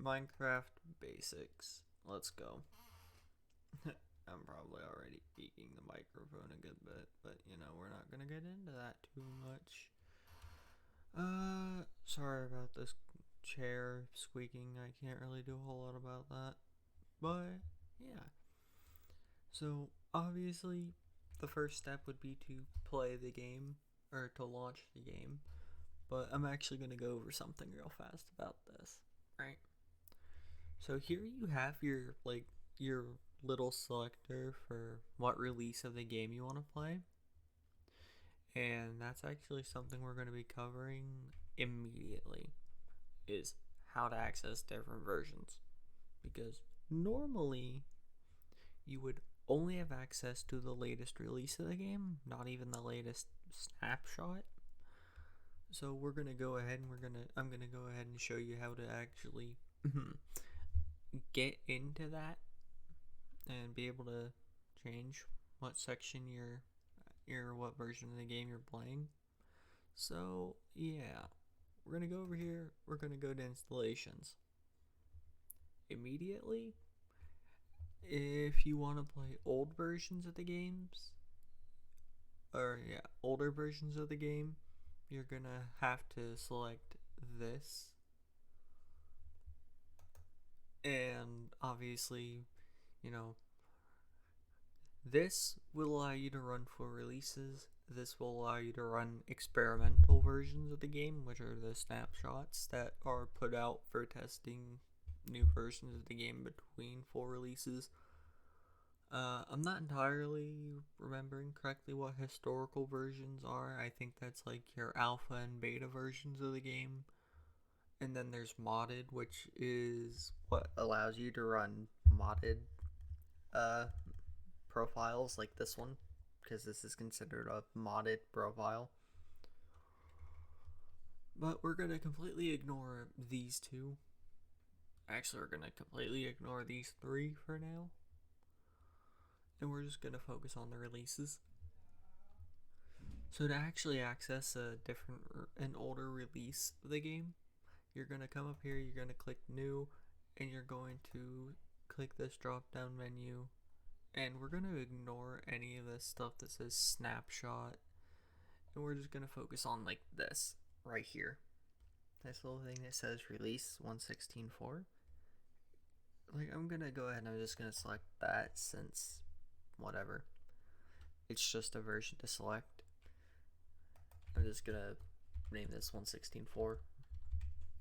Minecraft basics. Let's go. I'm probably already peeking the microphone a good bit, but we're not gonna get into that too much. Sorry about this chair squeaking. I can't really do a whole lot about that. But yeah. So obviously the first step would be to play the game or to launch the game. But I'm actually gonna go over something real fast about this. Right? So here you have your little selector for what release of the game you want to play. And that's actually something we're going to be covering immediately is how to access different versions. Because normally you would only have access to the latest release of the game, not even the latest snapshot. So we're going to go ahead and I'm going to go ahead and show you how to actually get into that and be able to change what section what version of the game you're playing. So yeah, we're gonna go over here. We're gonna go to installations. Immediately, if you want to play old versions of the games, older versions of the game, you're gonna have to select this. And obviously, you know, this will allow you to run full releases. This will allow you to run experimental versions of the game, which are the snapshots that are put out for testing new versions of the game between full releases. I'm not entirely remembering correctly what historical versions are. I think that's like your alpha and beta versions of the game. And then there's modded, which is what allows you to run modded uh, profiles like this one, because this is considered a modded profile. But we're going to completely ignore these two. Actually, we're going to completely ignore these three for now. And we're just going to focus on the releases. So to actually access an older release of the game, you're going to come up here, you're going to click new, and you're going to click this drop down menu. And we're going to ignore any of this stuff that says snapshot. And we're just going to focus on like this right here. This little thing that says release 1.16.4. Like, I'm going to go ahead and I'm just going to select that since whatever. It's just a version to select. I'm just going to name this 1.16.4.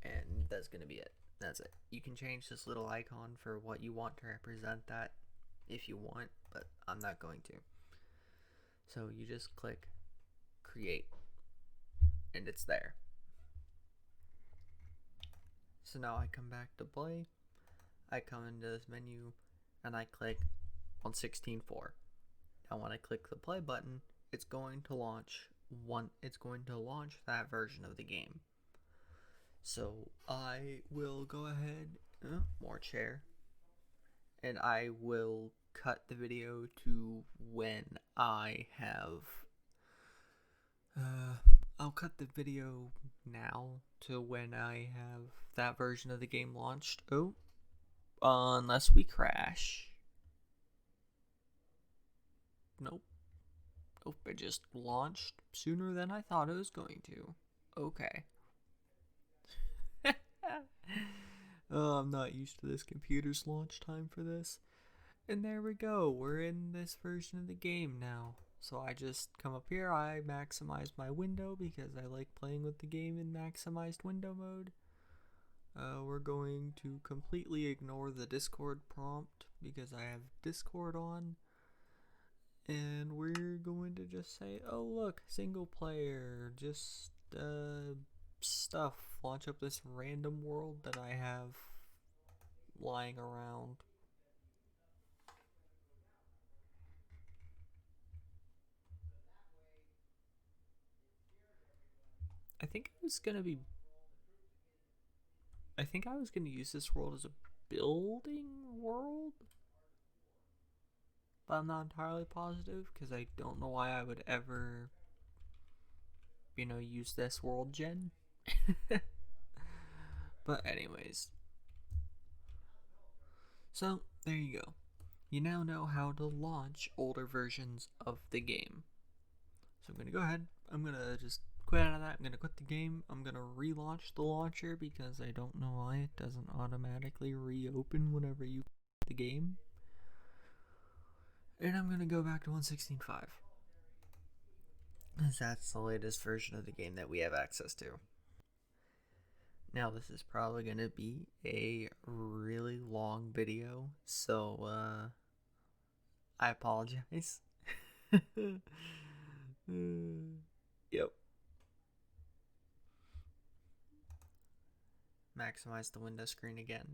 And that's going to be it. That's it. You can change this little icon for what you want to represent that if you want, but I'm not going to. So you just click create and it's there. So now I come back to play, I come into this menu and I click on 16.4. Now when I click the play button, it's going to launch that version of the game. So I will go ahead, more chair, and I will cut the video to when I have I'll cut the video now to when I have that version of the game launched. Oh, unless we crash. Nope. It just launched sooner than I thought it was going to. Okay. Oh, I'm not used to this computer's launch time for this. And there we go, we're in this version of the game now. So I just come up here, I maximize my window because I like playing with the game in maximized window mode. We're going to completely ignore the Discord prompt because I have Discord on. And we're going to just say, oh look, single player, just stuff. Launch up this random world that I have lying around. I think I was gonna use this world as a building world, but I'm not entirely positive because I don't know why I would ever, use this world gen. But anyways, So, there you go. You now know how to launch older versions of the game. So I'm going to go ahead. I'm going to just quit out of that. I'm going to quit the game. I'm going to relaunch the launcher because I don't know why it doesn't automatically reopen whenever you quit the game. And I'm going to go back to 1.16.5. Because that's the latest version of the game that we have access to. Now this is probably going to be a really long video, so I apologize. Yep. Maximize the window screen again.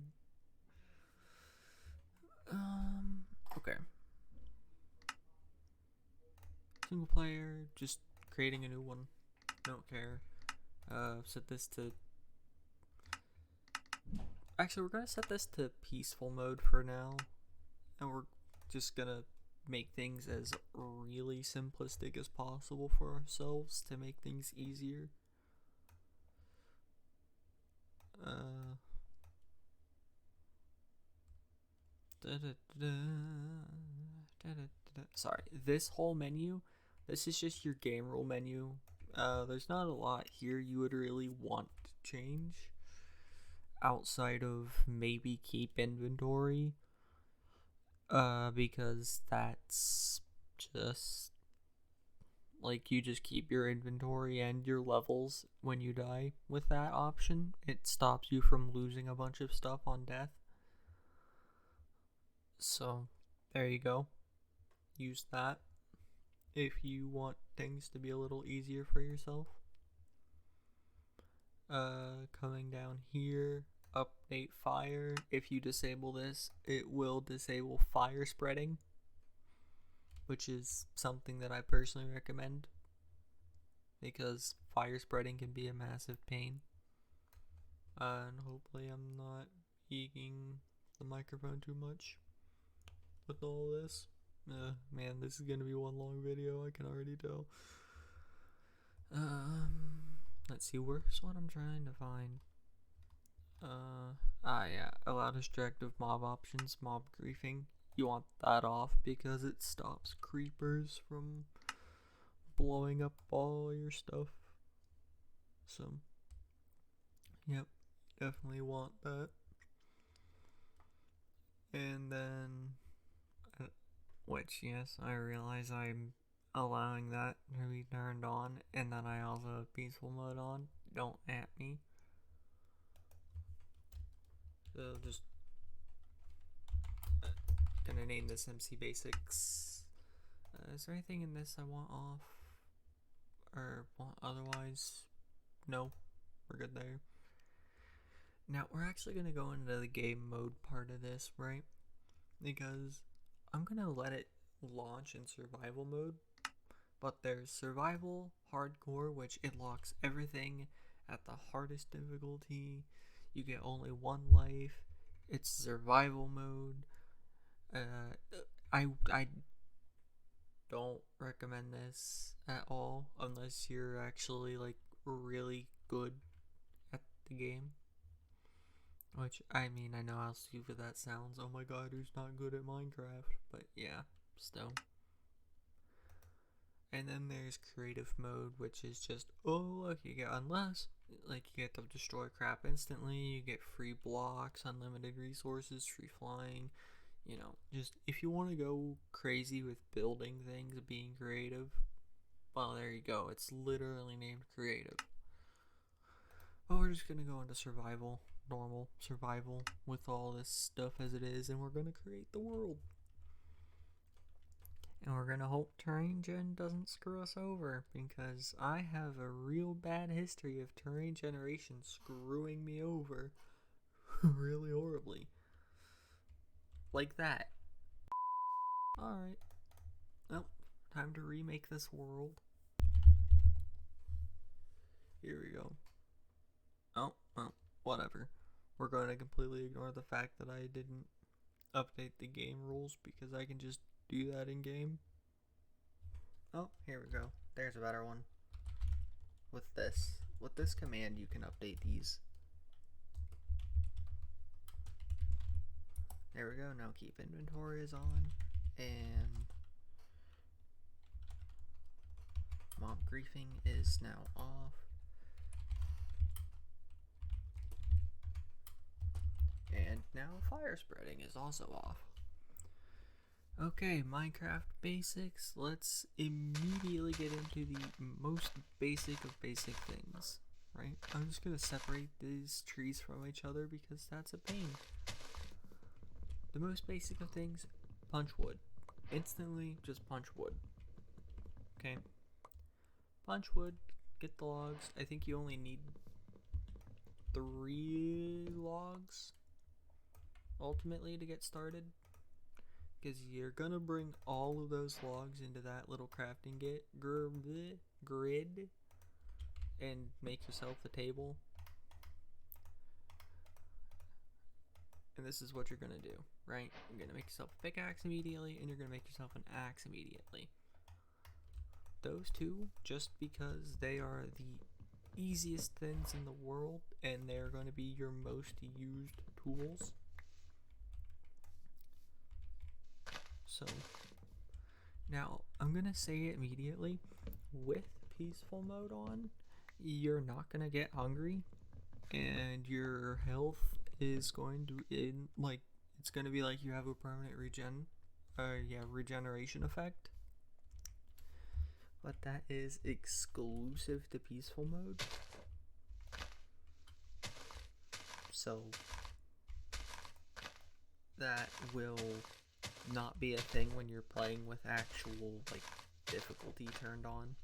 Okay. Single player, just creating a new one. Don't care. Set this to... Actually, we're gonna set this to peaceful mode for now. And we're just gonna make things as really simplistic as possible for ourselves to make things easier. Sorry, this whole menu, this is just your game rule menu. There's not a lot here you would really want to change outside of maybe keep inventory, because that's just like you just keep your inventory and your levels when you die with that option. It stops you from losing a bunch of stuff on death. So there you go. Use that if you want things to be a little easier for yourself. Coming down here, update fire. If you disable this, it will disable fire spreading, which is something that I personally recommend because fire spreading can be a massive pain. And hopefully I'm not eking the microphone too much with all this. Man, this is gonna be one long video, I can already tell. Let's see, where's what I'm trying to find? Yeah, allow distractive mob options, mob griefing. You want that off because it stops creepers from blowing up all your stuff. So, yep, definitely want that. And then, which, yes, I realize I'm allowing that to be turned on, and then I also have peaceful mode on. Don't at me. So just gonna name this MC Basics. Is there anything in this I want off? Or want otherwise? No, we're good there. Now we're actually gonna go into the game mode part of this, right? Because I'm gonna let it launch in survival mode. But there's survival, hardcore, which it locks everything at the hardest difficulty. You get only one life. It's survival mode. I don't recommend this at all unless you're actually like really good at the game. Which, I mean, I know how stupid that sounds. Oh my god, who's not good at Minecraft? But yeah, still. And then there's creative mode, which is just, oh look, you get unless, like you get to destroy crap instantly, you get free blocks, unlimited resources, free flying, you know, just if you want to go crazy with building things, being creative, well there you go, it's literally named creative. But we're just going to go into survival, normal survival with all this stuff as it is, and we're going to create the world. And we're gonna hope Terrain Gen doesn't screw us over, because I have a real bad history of Terrain Generation screwing me over really horribly. Like that. Alright. Well, time to remake this world. Here we go. Oh, well, whatever. We're going to completely ignore the fact that I didn't update the game rules because I can just do that in game. Oh, here we go. There's a better one. With this command, you can update these. There we go. Now keep inventory is on. And mob griefing is now off. And now fire spreading is also off. Okay, Minecraft basics. Let's immediately get into the most basic of basic things, right? I'm just gonna separate these trees from each other because that's a pain. The most basic of things, punch wood. Instantly, just punch wood. Okay? Punch wood, get the logs. I think you only need 3 logs ultimately to get started, because you're gonna bring all of those logs into that little crafting grid and make yourself a table. And this is what you're gonna do, right? You're gonna make yourself a pickaxe immediately, and you're gonna make yourself an axe immediately. Those two, just because they are the easiest things in the world, and they're gonna be your most used tools. So, now, I'm gonna say it immediately, with peaceful mode on, you're not gonna get hungry, and your health is going to, it's gonna be like you have a permanent regeneration effect. But that is exclusive to peaceful mode. So, that will not be a thing when you're playing with actual, difficulty turned on.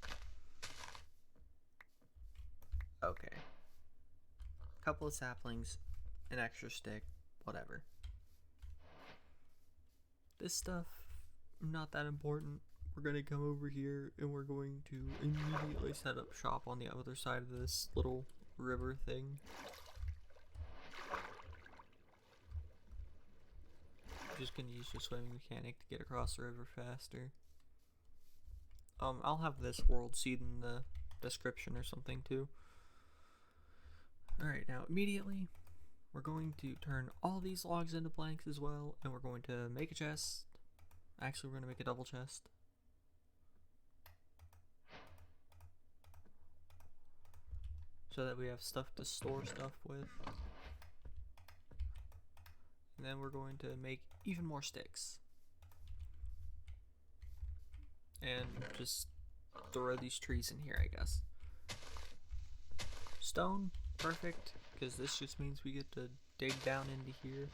Okay. Couple of saplings, an extra stick, whatever. This stuff, not that important. We're gonna come over here and we're going to immediately set up shop on the other side of this little river thing. Just gonna use your swimming mechanic to get across the river faster. I'll have this world seed in the description or something too. Alright, now immediately we're going to turn all these logs into planks as well, and we're going to make a chest. Actually, we're going to make a double chest. So that we have stuff to store stuff with. And then we're going to make even more sticks. And just throw these trees in here, I guess. Stone, perfect, because this just means we get to dig down into here.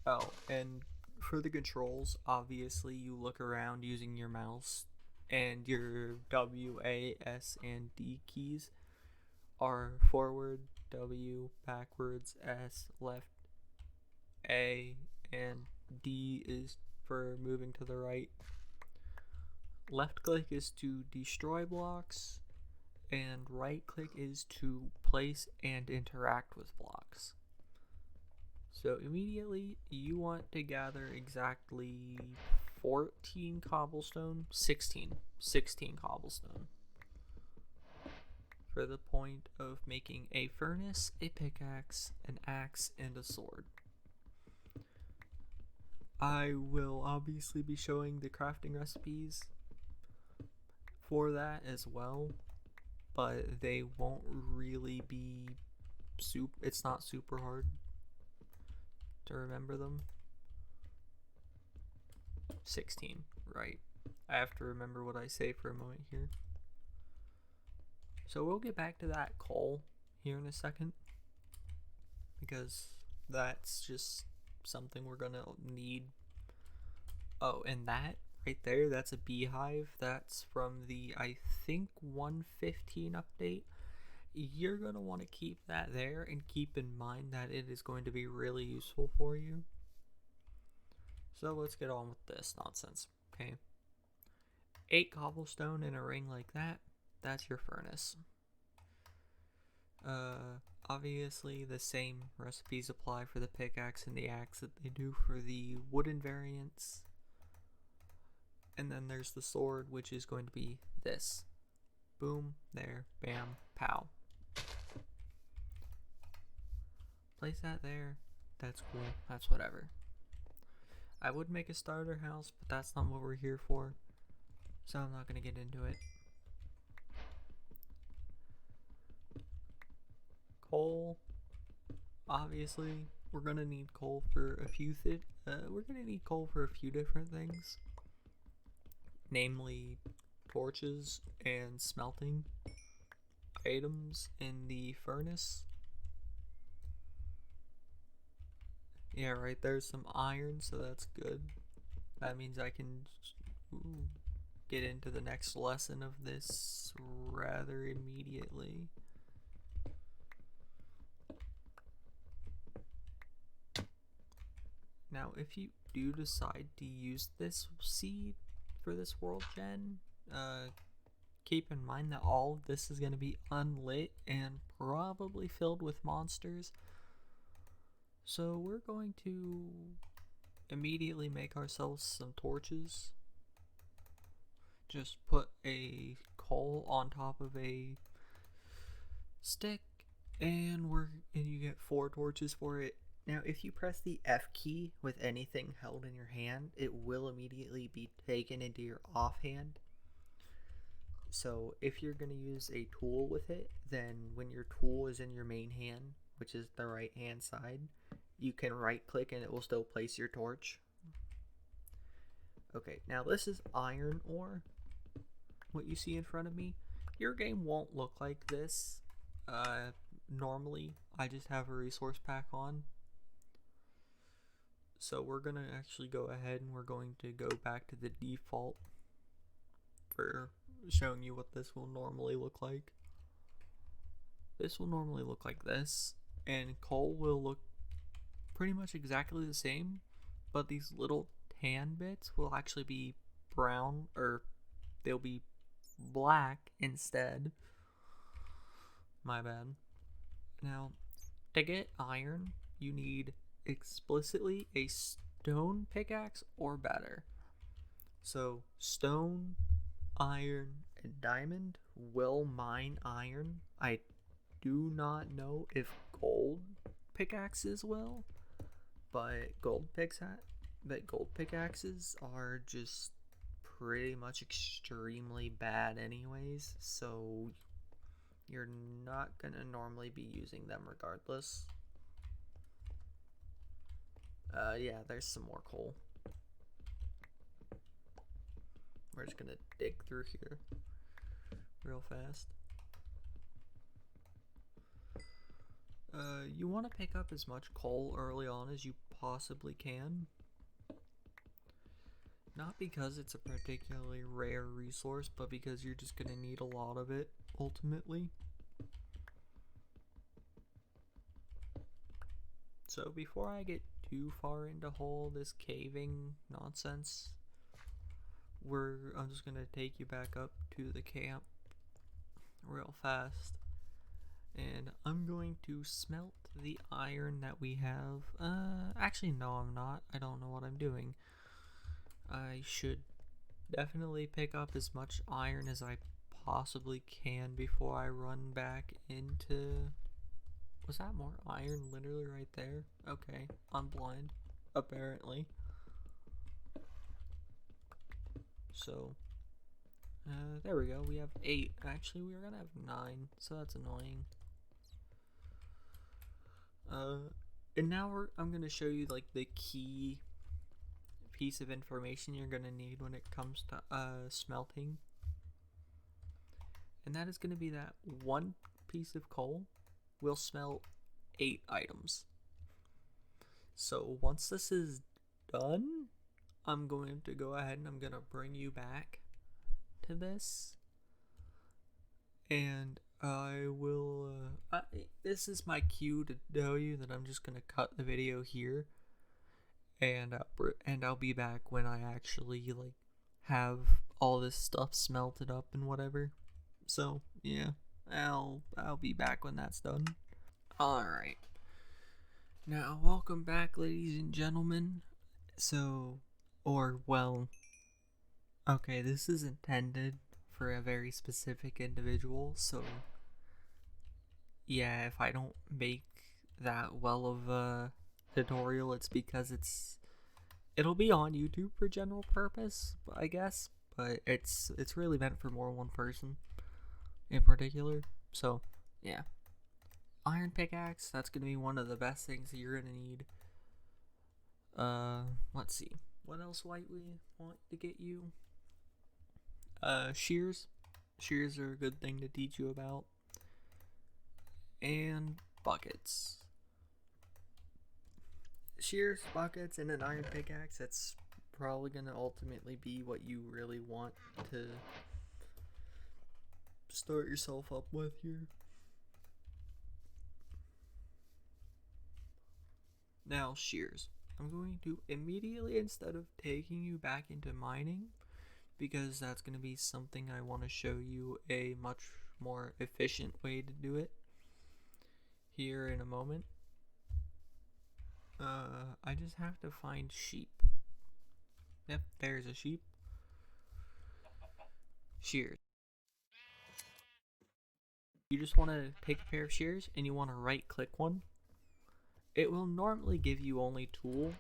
Oh, and for the controls, obviously you look around using your mouse, and your W, A, S, and D keys are forward, W, backwards, S, left, A, and D is for moving to the right. Left click is to destroy blocks, and right click is to place and interact with blocks. So immediately you want to gather exactly 14 cobblestone, 16 cobblestone, for the point of making a furnace, a pickaxe, an axe, and a sword. I will obviously be showing the crafting recipes for that as well, but they won't really be it's not super hard to remember them. 16, right. I have to remember what I say for a moment here. So we'll get back to that coal here in a second, because that's just something we're gonna need. Oh, and that right there, that's a beehive. That's from the, I think, 1.15 update. You're going to want to keep that there and keep in mind that it is going to be really useful for you. So let's get on with this nonsense, okay? 8 cobblestone in a ring like that, that's your furnace. Obviously the same recipes apply for the pickaxe and the axe that they do for the wooden variants. And then there's the sword, which is going to be this. Boom, there, bam, pow. Place that there. That's cool. That's whatever. I would make a starter house, but that's not what we're here for, so I'm not gonna get into it. Coal. Obviously, we're gonna need coal for a few different things, namely torches and smelting items in the furnace. Yeah, right, there's some iron, so that's good. That means I can get into the next lesson of this rather immediately. Now, if you do decide to use this seed for this world gen, keep in mind that all of this is going to be unlit and probably filled with monsters. So we're going to immediately make ourselves some torches. Just put a coal on top of a stick, and you get 4 torches for it. Now, if you press the F key with anything held in your hand, it will immediately be taken into your offhand. So if you're going to use a tool with it, then when your tool is in your main hand, which is the right hand side, you can right click and it will still place your torch. Okay, now this is iron ore, what you see in front of me. Your game won't look like this. Normally, I just have a resource pack on. So we're going to actually go ahead and we're going to go back to the default for showing you what this will normally look like. This will normally look like this, and coal will look pretty much exactly the same, but these little tan bits will actually be brown, or they'll be black instead. My bad. Now, to get iron, you need explicitly a stone pickaxe or better. So stone, iron, and diamond will mine iron. I do not know if gold pickaxes will, but gold pickaxes are just pretty much extremely bad anyways, so you're not gonna normally be using them regardless. Yeah, there's some more coal. We're just gonna dig through here real fast. You want to pick up as much coal early on as you possibly can. Not because it's a particularly rare resource, but because you're just gonna need a lot of it ultimately. So before I get too far into all this caving nonsense, I'm just gonna take you back up to the camp real fast, and I'm going to smelt the iron that we have. Actually no, I'm not. I don't know what I'm doing. I should definitely pick up as much iron as I possibly can before I run back into... Was that more iron literally right there? Okay, I'm blind, apparently. So, there we go. We have 8. Actually, we were gonna have 9, so that's annoying. And now I'm gonna show you like the key piece of information you're gonna need when it comes to smelting, and that is gonna be that one piece of coal will smelt 8 items. So once this is done, I'm going to go ahead and I'm gonna bring you back to this, and I will this is my cue to tell you that I'm just gonna cut the video here, and I'll be back when I actually like have all this stuff smelted up and whatever. So yeah, I'll be back when that's done. Alright, now welcome back, ladies and gentlemen. So, okay, this is intended for a very specific individual, so yeah, if I don't make that well of a tutorial, it's because it's It'll be on YouTube for general purpose, I guess, but it's really meant for more than one person in particular. So, yeah. Iron pickaxe, that's going to be one of the best things that you're going to need. Let's see. What else might we want to get you? Shears. Shears are a good thing to teach you about. And buckets. Shears, buckets, and an iron pickaxe, that's probably going to ultimately be what you really want to start yourself up with here. Now, shears. I'm going to immediately, instead of taking you back into mining, because that's going to be something I want to show you a much more efficient way to do it here in a moment. I just have to find sheep. Yep, there's a sheep. Shears. You just want to take a pair of shears and you want to right click one. It will normally give you only tool.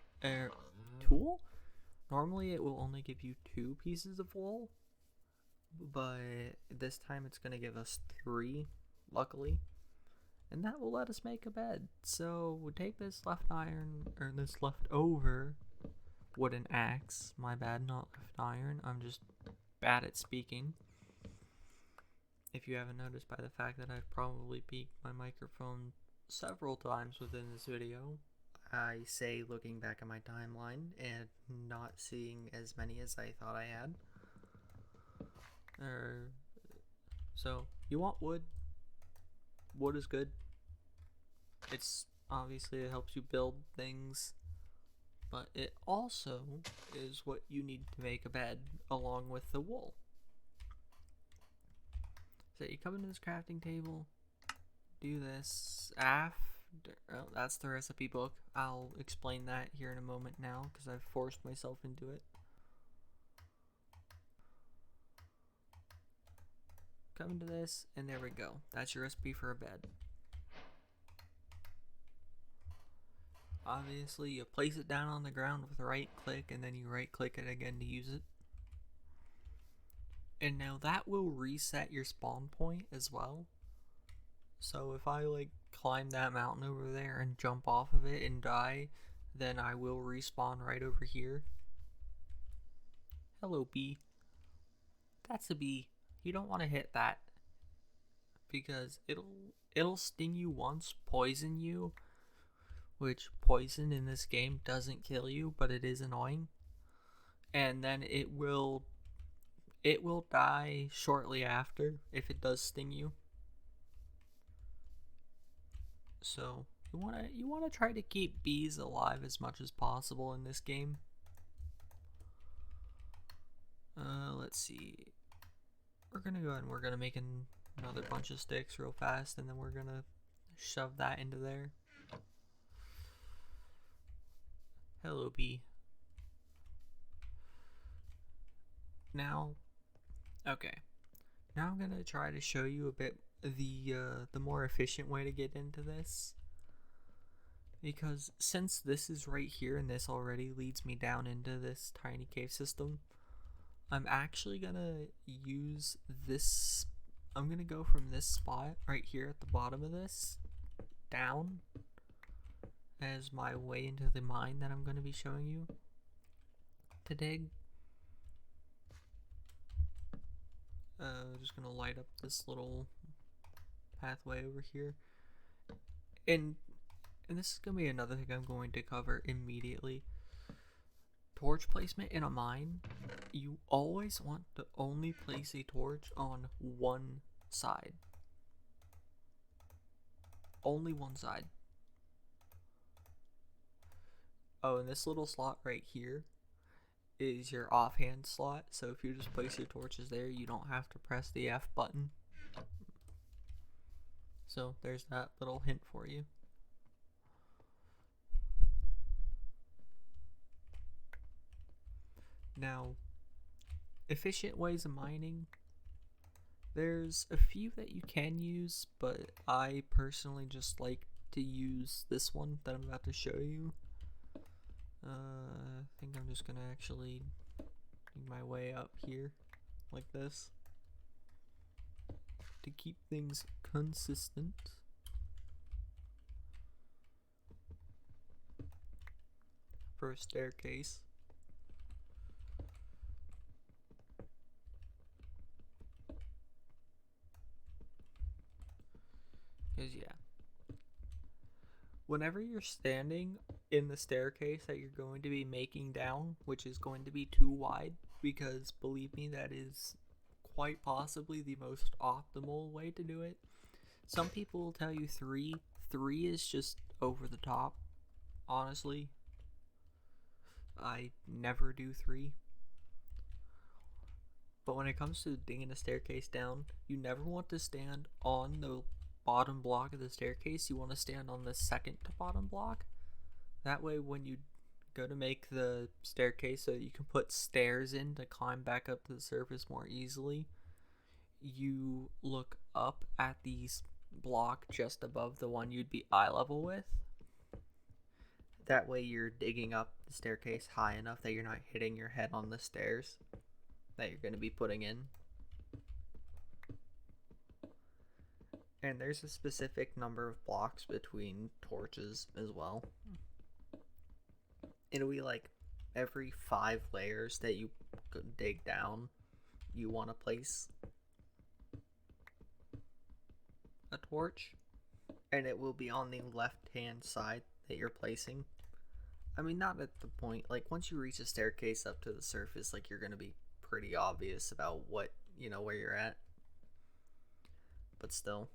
Normally it will only give you 2 pieces of wool, but this time it's going to give us 3, luckily. And that will let us make a bed. So we'll take this this leftover wooden axe. My bad, not left iron. I'm just bad at speaking. If you haven't noticed by the fact that I've probably peaked my microphone several times within this video, I say looking back at my timeline and not seeing as many as I thought I had. So you want wood. Wood is good. It's obviously, it helps you build things, but it also is what you need to make a bed along with the wool. So you come into this crafting table, do this that's the recipe book. I'll explain that here in a moment now because I've forced myself into it. Come into this, and there we go. That's your recipe for a bed. Obviously, you place it down on the ground with right click, and then you right click it again to use it. And now that will reset your spawn point as well. So if I climb that mountain over there and jump off of it and die, then I will respawn right over here. Hello, bee. That's a bee. You don't want to hit that because it'll sting you once, poison you, which poison in this game doesn't kill you, but it is annoying. And then it will die shortly after if it does sting you. So you wanna try to keep bees alive as much as possible in this game. Let's see. We're gonna go ahead and we're gonna make another bunch of sticks real fast, and then we're gonna shove that into there. Hello, bee. Now, okay. Now I'm gonna try to show you a bit the more efficient way to get into this, because since this is right here and this already leads me down into this tiny cave system, I'm actually gonna use this. I'm gonna go from this spot right here at the bottom of this down as my way into the mine that I'm gonna be showing you to dig. Just gonna light up this little pathway over here, and this is gonna be another thing I'm going to cover immediately. Torch placement in a mine, you always want to only place a torch on one side. Only one side. Oh, and this little slot right here is your offhand slot, so if you just place your torches there, you don't have to press the F button. So there's that little hint for you. Now, efficient ways of mining, there's a few that you can use, but I personally just like to use this one that I'm about to show you. I think I'm just gonna actually make my way up here like this to keep things consistent. For a staircase. Because, yeah. Whenever you're standing in the staircase that you're going to be making down, which is going to be too wide, because believe me, that is quite possibly the most optimal way to do it. Some people will tell you 3. 3 is just over the top, honestly. I never do 3. But when it comes to digging a staircase down, you never want to stand on the bottom block of the staircase. You want to stand on the second to bottom block. That way when you go to make the staircase so that you can put stairs in to climb back up to the surface more easily, you look up at the block just above the one you'd be eye level with. That way you're digging up the staircase high enough that you're not hitting your head on the stairs that you're going to be putting in. And there's a specific number of blocks between torches as well. It'll be like every 5 layers that you dig down, you want to place a torch, and it will be on the left hand side that you're placing. I mean, not at the point, like once you reach a staircase up to the surface, like you're going to be pretty obvious about what, you know, where you're at. But still,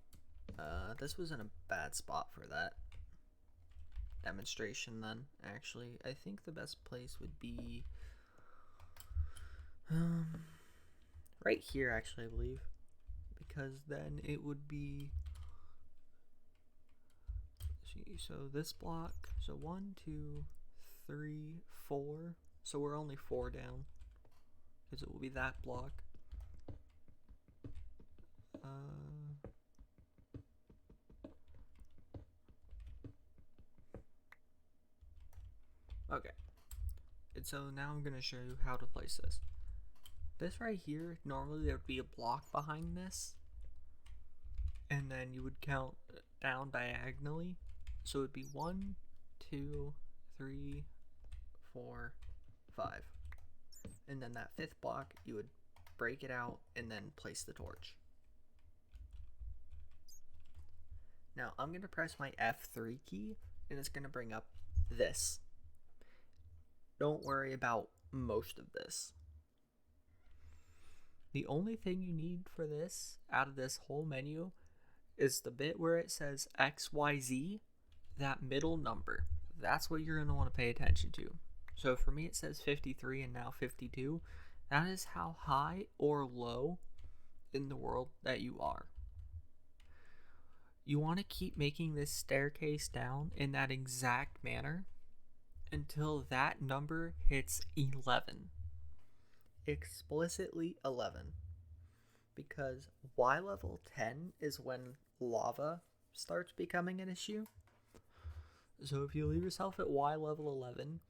this was in a bad spot for that demonstration then, actually. I think the best place would be right here, actually, I believe, because then it would be, so this block, so 1, 2, 3, 4, so we're only 4 down, because it will be that block. Okay, and so now I'm going to show you how to place this. This right here, normally there would be a block behind this, and then you would count down diagonally. So it would be 1, 2, 3, 4, 5. And then that 5th block, you would break it out and then place the torch. Now I'm going to press my F3 key, and it's going to bring up this. Don't worry about most of this. The only thing you need for this, out of this whole menu, is the bit where it says XYZ, that middle number. That's what you're going to want to pay attention to. So for me it says 53 and now 52. That is how high or low in the world that you are. You want to keep making this staircase down in that exact manner until that number hits 11. Explicitly 11. Because Y level 10 is when lava starts becoming an issue. So if you leave yourself at Y level 11,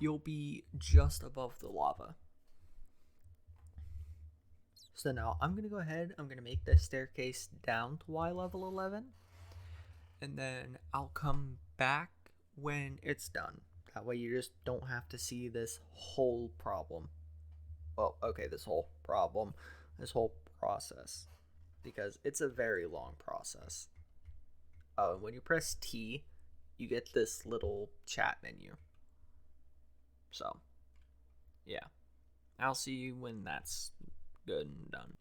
you'll be just above the lava. So now I'm going to go ahead, I'm going to make this staircase down to Y level 11, and then I'll come back when it's done. That way you just don't have to see this whole problem. Well, okay, this whole process, because it's a very long process. When you press T, you get this little chat menu. So, yeah. I'll see you when that's good and done.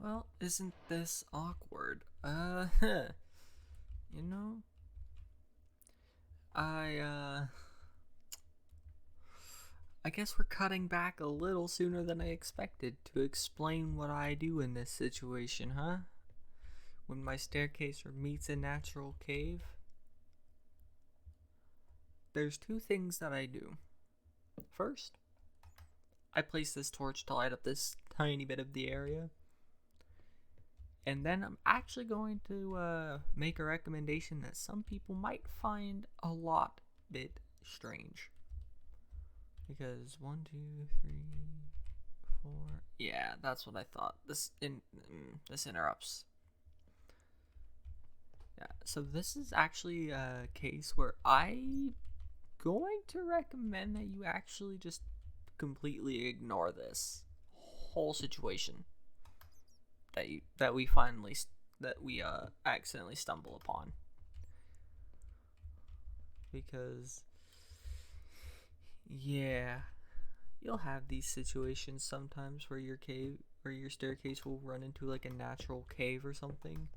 Well, isn't this awkward? You know, I guess we're cutting back a little sooner than I expected to explain what I do in this situation, huh? When my staircase meets a natural cave, there's two things that I do. First, I place this torch to light up this tiny bit of the area. And then I'm actually going to make a recommendation that some people might find a lot bit strange. Because 1, 2, 3, 4. Yeah, that's what I thought. This interrupts. Yeah, so this is actually a case where I'm going to recommend that you actually just completely ignore this whole situation that we accidentally stumble upon, because yeah, you'll have these situations sometimes where your staircase will run into like a natural cave or something,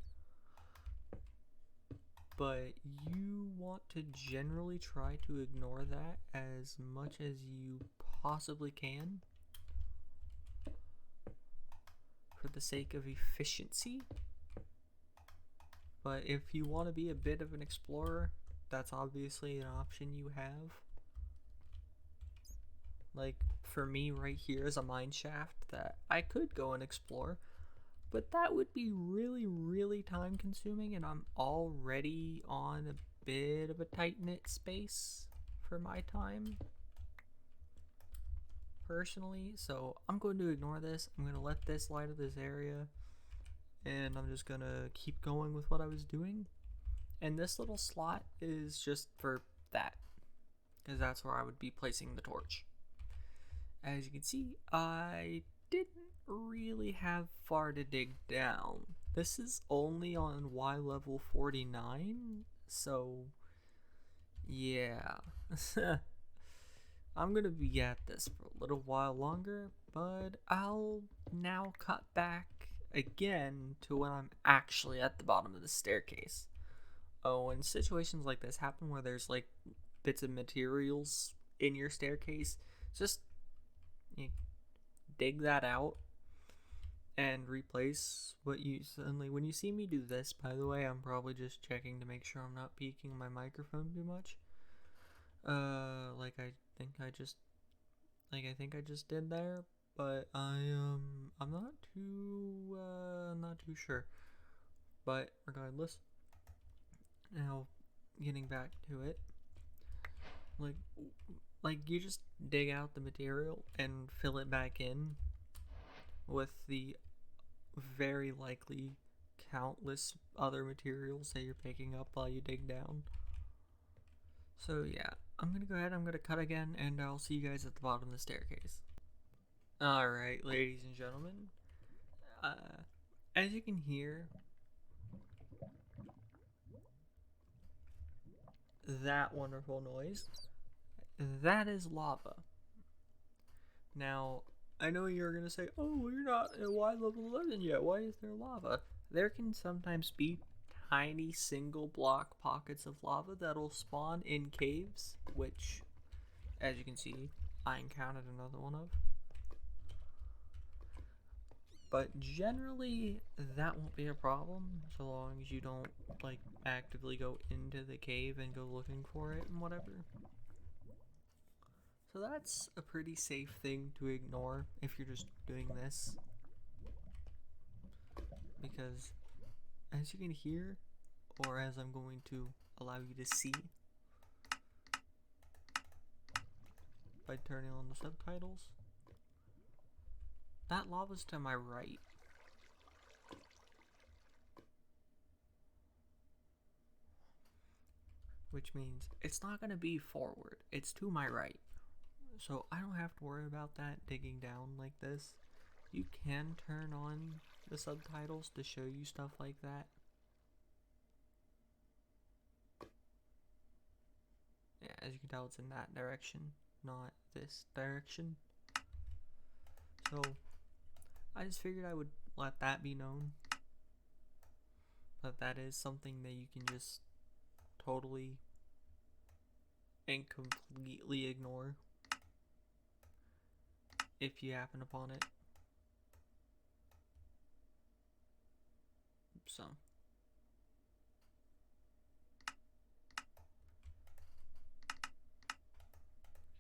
but you want to generally try to ignore that as much as you possibly can for the sake of efficiency. But if you want to be a bit of an explorer, that's obviously an option you have. Like, for me right here is a mine shaft that I could go and explore, but that would be really, really time consuming, and I'm already on a bit of a tight-knit space for my time, personally, so I'm going to ignore this. I'm going to let this light up this area, and I'm just going to keep going with what I was doing. And this little slot is just for that, because that's where I would be placing the torch. As you can see, I didn't really have far to dig down. This is only on Y level 49, so yeah. I'm gonna be at this for a little while longer, but I'll now cut back again to when I'm actually at the bottom of the staircase. Oh, and situations like this happen where there's like bits of materials in your staircase. Just dig that out and replace what you suddenly. When you see me do this, by the way, I'm probably just checking to make sure I'm not peaking my microphone too much. Like I think I just did there, but I'm not too sure. But regardless, now getting back to it, like you just dig out the material and fill it back in with the very likely countless other materials that you're picking up while you dig down. So yeah, I'm gonna go ahead, I'm gonna cut again, and I'll see you guys at the bottom of the staircase. Alright, ladies and gentlemen, as you can hear, that wonderful noise, that is lava. Now, I know you're gonna say, oh, you're not at Y level 11 yet, why is there lava? There can sometimes be tiny single block pockets of lava that'll spawn in caves, which, as you can see, I encountered another one of. But generally, that won't be a problem, so long as you don't, like, actively go into the cave and go looking for it and whatever. So that's a pretty safe thing to ignore if you're just doing this. Because, as you can hear, or as I'm going to allow you to see by turning on the subtitles, that lava's to my right. Which means it's not going to be forward, it's to my right. So I don't have to worry about that digging down like this. You can turn on the subtitles to show you stuff like that. Yeah, as you can tell, it's in that direction, not this direction. So I just figured I would let that be known, that that is something that you can just totally and completely ignore if you happen upon it. So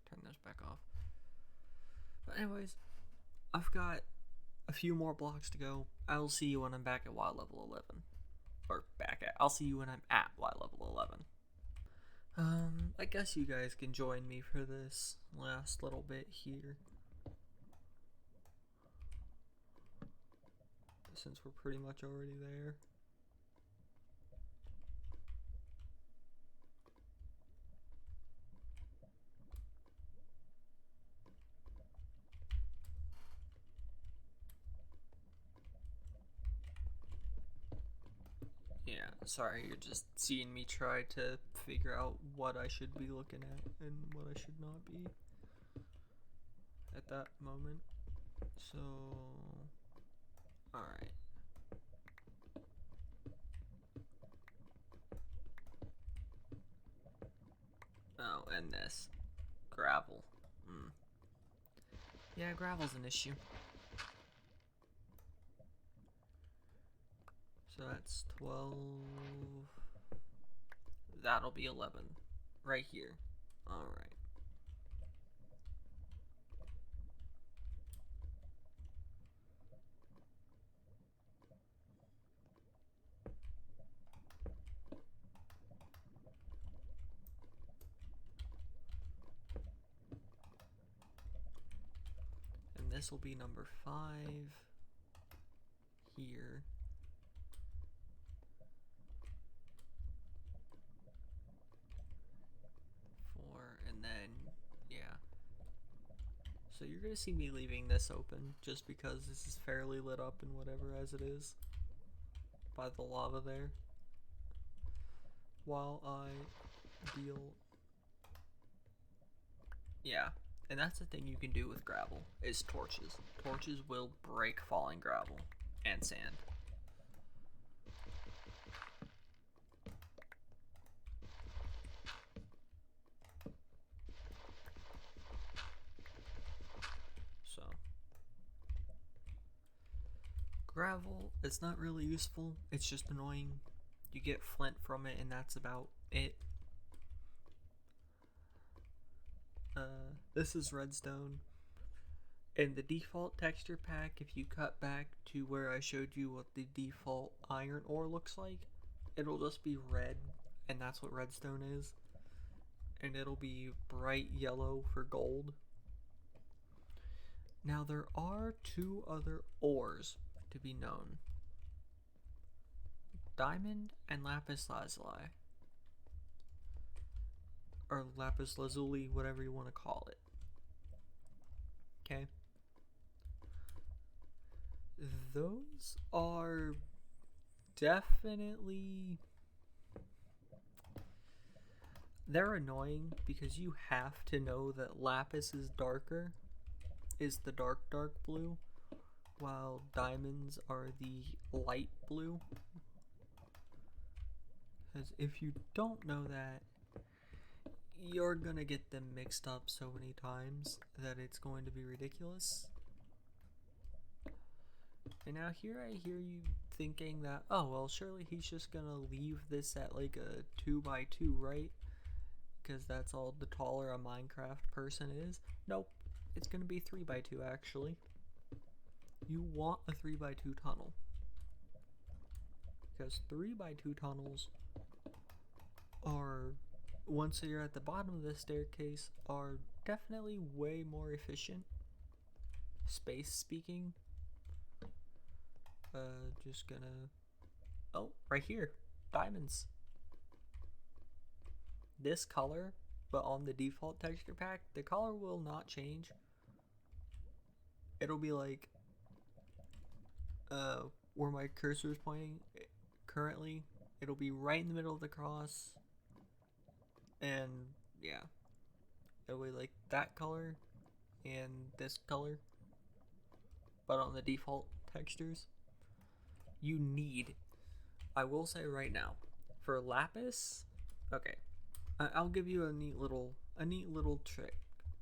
turn those back off. But anyways, I've got a few more blocks to go. I'll see you when I'm back at Y level 11. I'll see you when I'm at Y level 11. I guess you guys can join me for this last little bit here, since we're pretty much already there. Yeah, sorry, you're just seeing me try to figure out what I should be looking at and what I should not be at that moment. So, alright. Oh, and this. Gravel. Yeah, gravel's an issue. So that's 12. That'll be 11. Right here. Alright. And this will be number 5 here. 4, and then, yeah. So you're gonna see me leaving this open just because this is fairly lit up and whatever as it is by the lava there, while I deal. Yeah, and that's the thing you can do with gravel is torches. Torches will break falling gravel and sand. So gravel, it's not really useful, it's just annoying. You get flint from it and that's about it. This is redstone. In the default texture pack, if you cut back to where I showed you what the default iron ore looks like, it'll just be red, and that's what redstone is. And it'll be bright yellow for gold. Now there are 2 other ores to be known. Diamond and lapis lazuli. Or lapis lazuli, whatever you want to call it. Okay? Those are definitely... They're annoying because you have to know that lapis is darker, is the dark blue, while diamonds are the light blue. Because if you don't know that, you're gonna get them mixed up so many times that it's going to be ridiculous. And now here I hear you thinking that, oh well, surely he's just gonna leave this at like a 2x2, right? Because that's all the taller a Minecraft person is. Nope, it's gonna be 3x2 actually. You want a 3x2 tunnel. Because 3x2 tunnels are, once you're at the bottom of the staircase, are definitely way more efficient. Space speaking. Just gonna... Oh, right here. Diamonds. This color, but on the default texture pack, the color will not change. It'll be like... where my cursor is pointing currently. It'll be right in the middle of the cross. And, yeah. It'll be like that color and this color. But on the default textures. I will say right now, for lapis, okay, I'll give you a neat little trick,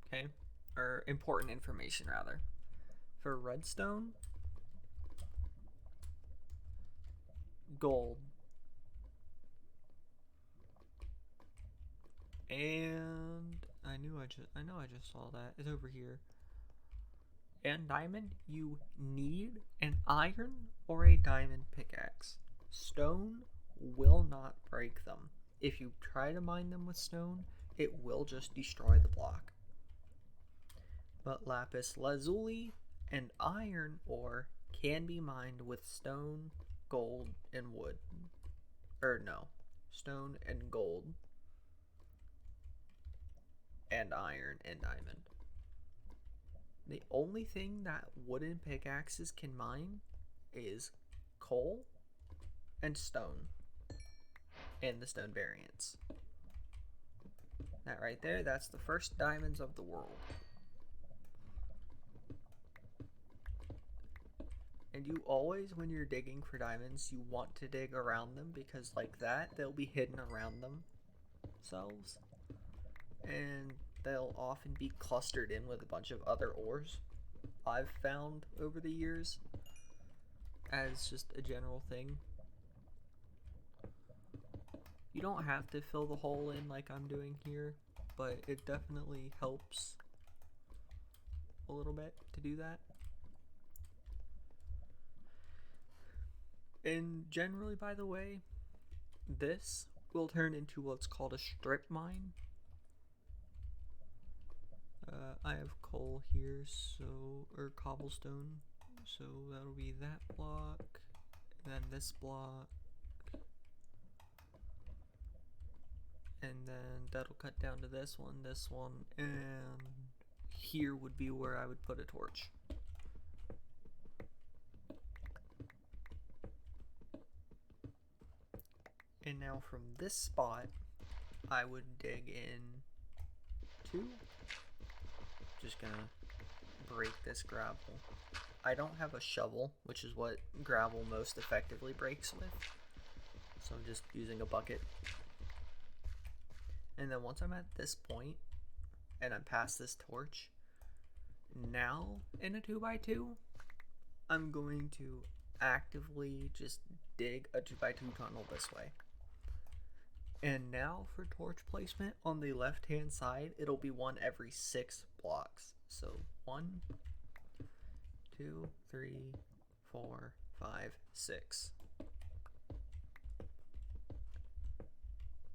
okay? Or important information rather. For redstone, gold, and I know I just saw that. It's over here. And diamond, you need an iron or a diamond pickaxe. Stone will not break them. If you try to mine them with stone, it will just destroy the block. But lapis lazuli and iron ore can be mined with stone, gold, and wood. Stone and gold, and iron and diamond. The only thing that wooden pickaxes can mine is coal and stone, and the stone variants. That right there, that's the first diamonds of the world. And you always, when you're digging for diamonds, you want to dig around them, because like that, they'll be hidden around themselves. And they'll often be clustered in with a bunch of other ores. I've found over the years as just a general thing. You don't have to fill the hole in like I'm doing here, but it definitely helps a little bit to do that. And generally, by the way, this will turn into what's called a strip mine. I have coal here, or cobblestone, so that'll be that block, and then this block, and then that'll cut down to this one, and here would be where I would put a torch. And now from this spot, I would dig in 2. Just gonna break this gravel. I don't have a shovel, which is what gravel most effectively breaks with, so I'm just using a bucket. And then once I'm at this point and I'm past this torch, now in a 2x2, I'm going to actively just dig a 2x2 tunnel this way. And now for torch placement, on the left hand side, it'll be one every 6 blocks. So 1, 2, 3, 4, 5, 6.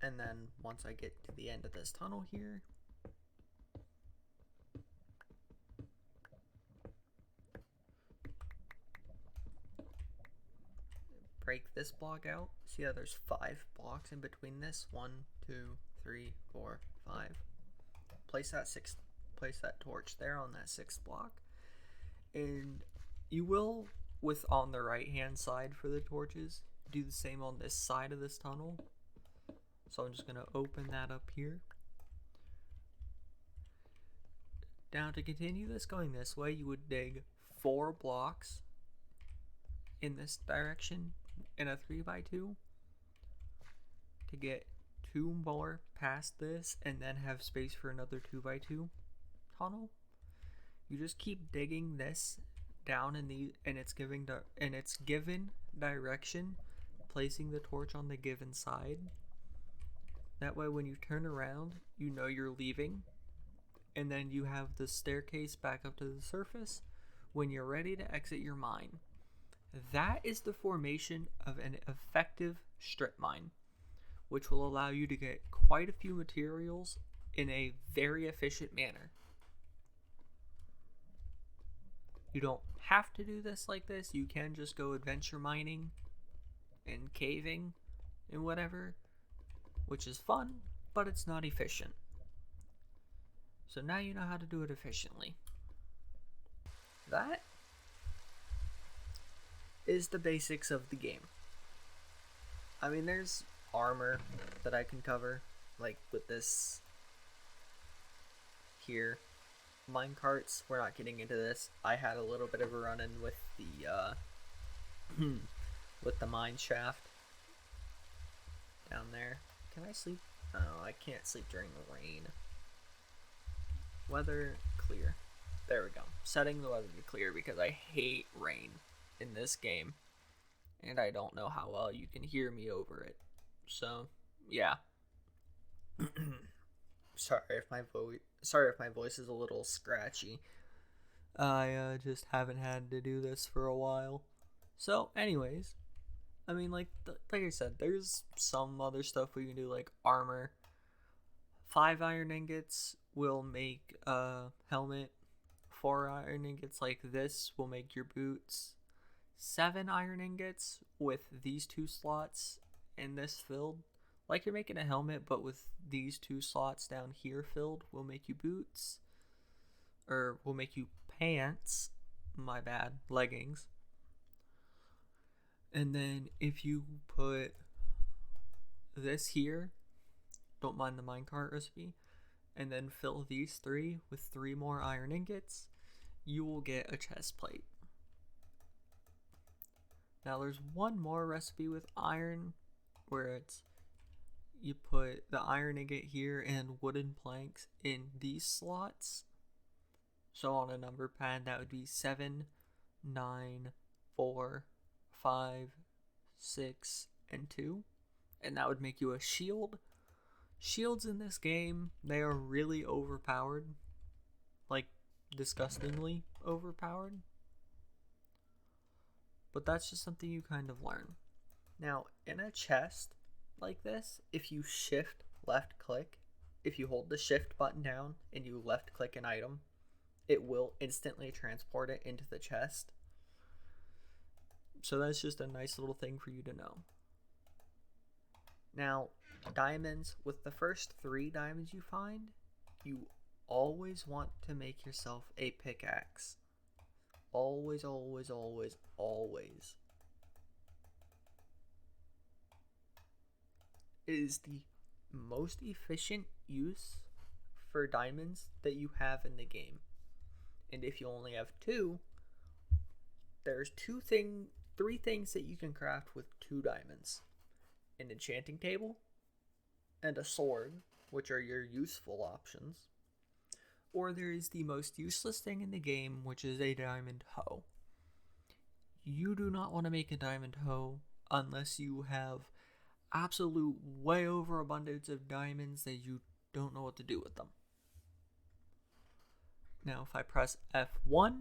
And then once I get to the end of this tunnel here, break this block out. See how there's 5 blocks in between this? 1, 2, 3, 4, 5. Place that torch there on that 6th block. And you will, with on the right hand side for the torches, do the same on this side of this tunnel. So I'm just going to open that up here. Now to continue this going this way, you would dig 4 blocks in this direction in a 3x2 to get 2 more past this, and then have space for another 2x2 tunnel. You just keep digging this down in its given direction, placing the torch on the given side. That way when you turn around, you know you're leaving, and then you have the staircase back up to the surface when you're ready to exit your mine. That is the formation of an effective strip mine, which will allow you to get quite a few materials in a very efficient manner. You don't have to do this like this. You can just go adventure mining and caving and whatever, which is fun, but it's not efficient. So now you know how to do it efficiently. That is the basics of the game. I mean, there's armor that I can cover, like with this here. Minecarts, we're not getting into this. I had a little bit of a run-in with the with the mine shaft down there. Can I sleep? Oh, I can't sleep during the rain. Weather clear. There we go. Setting the weather to clear because I hate rain in this game. And I don't know how well you can hear me over it. So, yeah. Sorry if my voice is a little scratchy. I just haven't had to do this for a while. So, anyways, I mean, like I said, there's some other stuff we can do, like armor. 5 iron ingots will make a helmet. 4 iron ingots like this will make your boots. 7 iron ingots with these 2 slots and this filled, like you're making a helmet, but with these 2 slots down here filled, will make you boots. Or will make you pants. My bad. Leggings. And then if you put this here, don't mind the minecart recipe, and then fill these 3 with 3 more iron ingots, you will get a chest plate. Now there's one more recipe with iron where it's you put the iron ingot here and wooden planks in these slots. So on a number pad that would be 7, 9, 4, 5, 6, and 2. And that would make you a shield. Shields in this game, they are really overpowered. Like, disgustingly overpowered. But that's just something you kind of learn. Now, in a chest like this, if you shift left click, if you hold the shift button down and you left click an item, it will instantly transport it into the chest. So that's just a nice little thing for you to know. Now, diamonds, with the first 3 diamonds you find, you always want to make yourself a pickaxe. Always, always, always, always. It is the most efficient use for diamonds that you have in the game. And if you only have 2, there's 3 things that you can craft with 2 diamonds. An enchanting table and a sword, which are your useful options. Or there is the most useless thing in the game, which is a diamond hoe. You do not want to make a diamond hoe unless you have absolute way overabundance of diamonds that you don't know what to do with them. Now, if I press F1,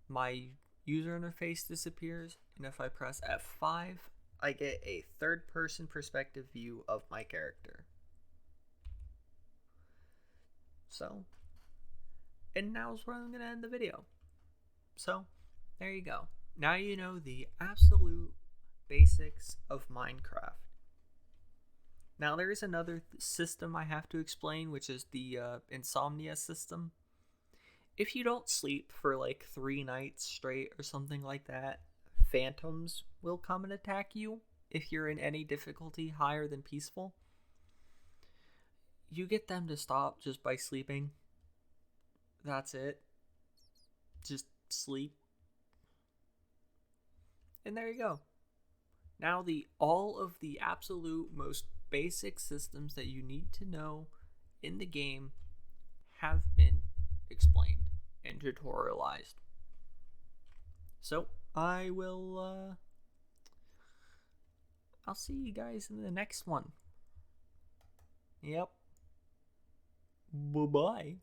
my user interface disappears, and if I press F5, I get a third-person perspective view of my character. So, and now's where I'm going to end the video. So, there you go. Now you know the absolute basics of Minecraft. Now there is another system I have to explain, which is the insomnia system. If you don't sleep for like 3 nights straight or something like that, phantoms will come and attack you if you're in any difficulty higher than peaceful. You get them to stop just by sleeping. That's it. Just sleep. And there you go. Now all of the absolute most basic systems that you need to know in the game have been explained and tutorialized. So I will I'll see you guys in the next one. Yep. Bye-bye.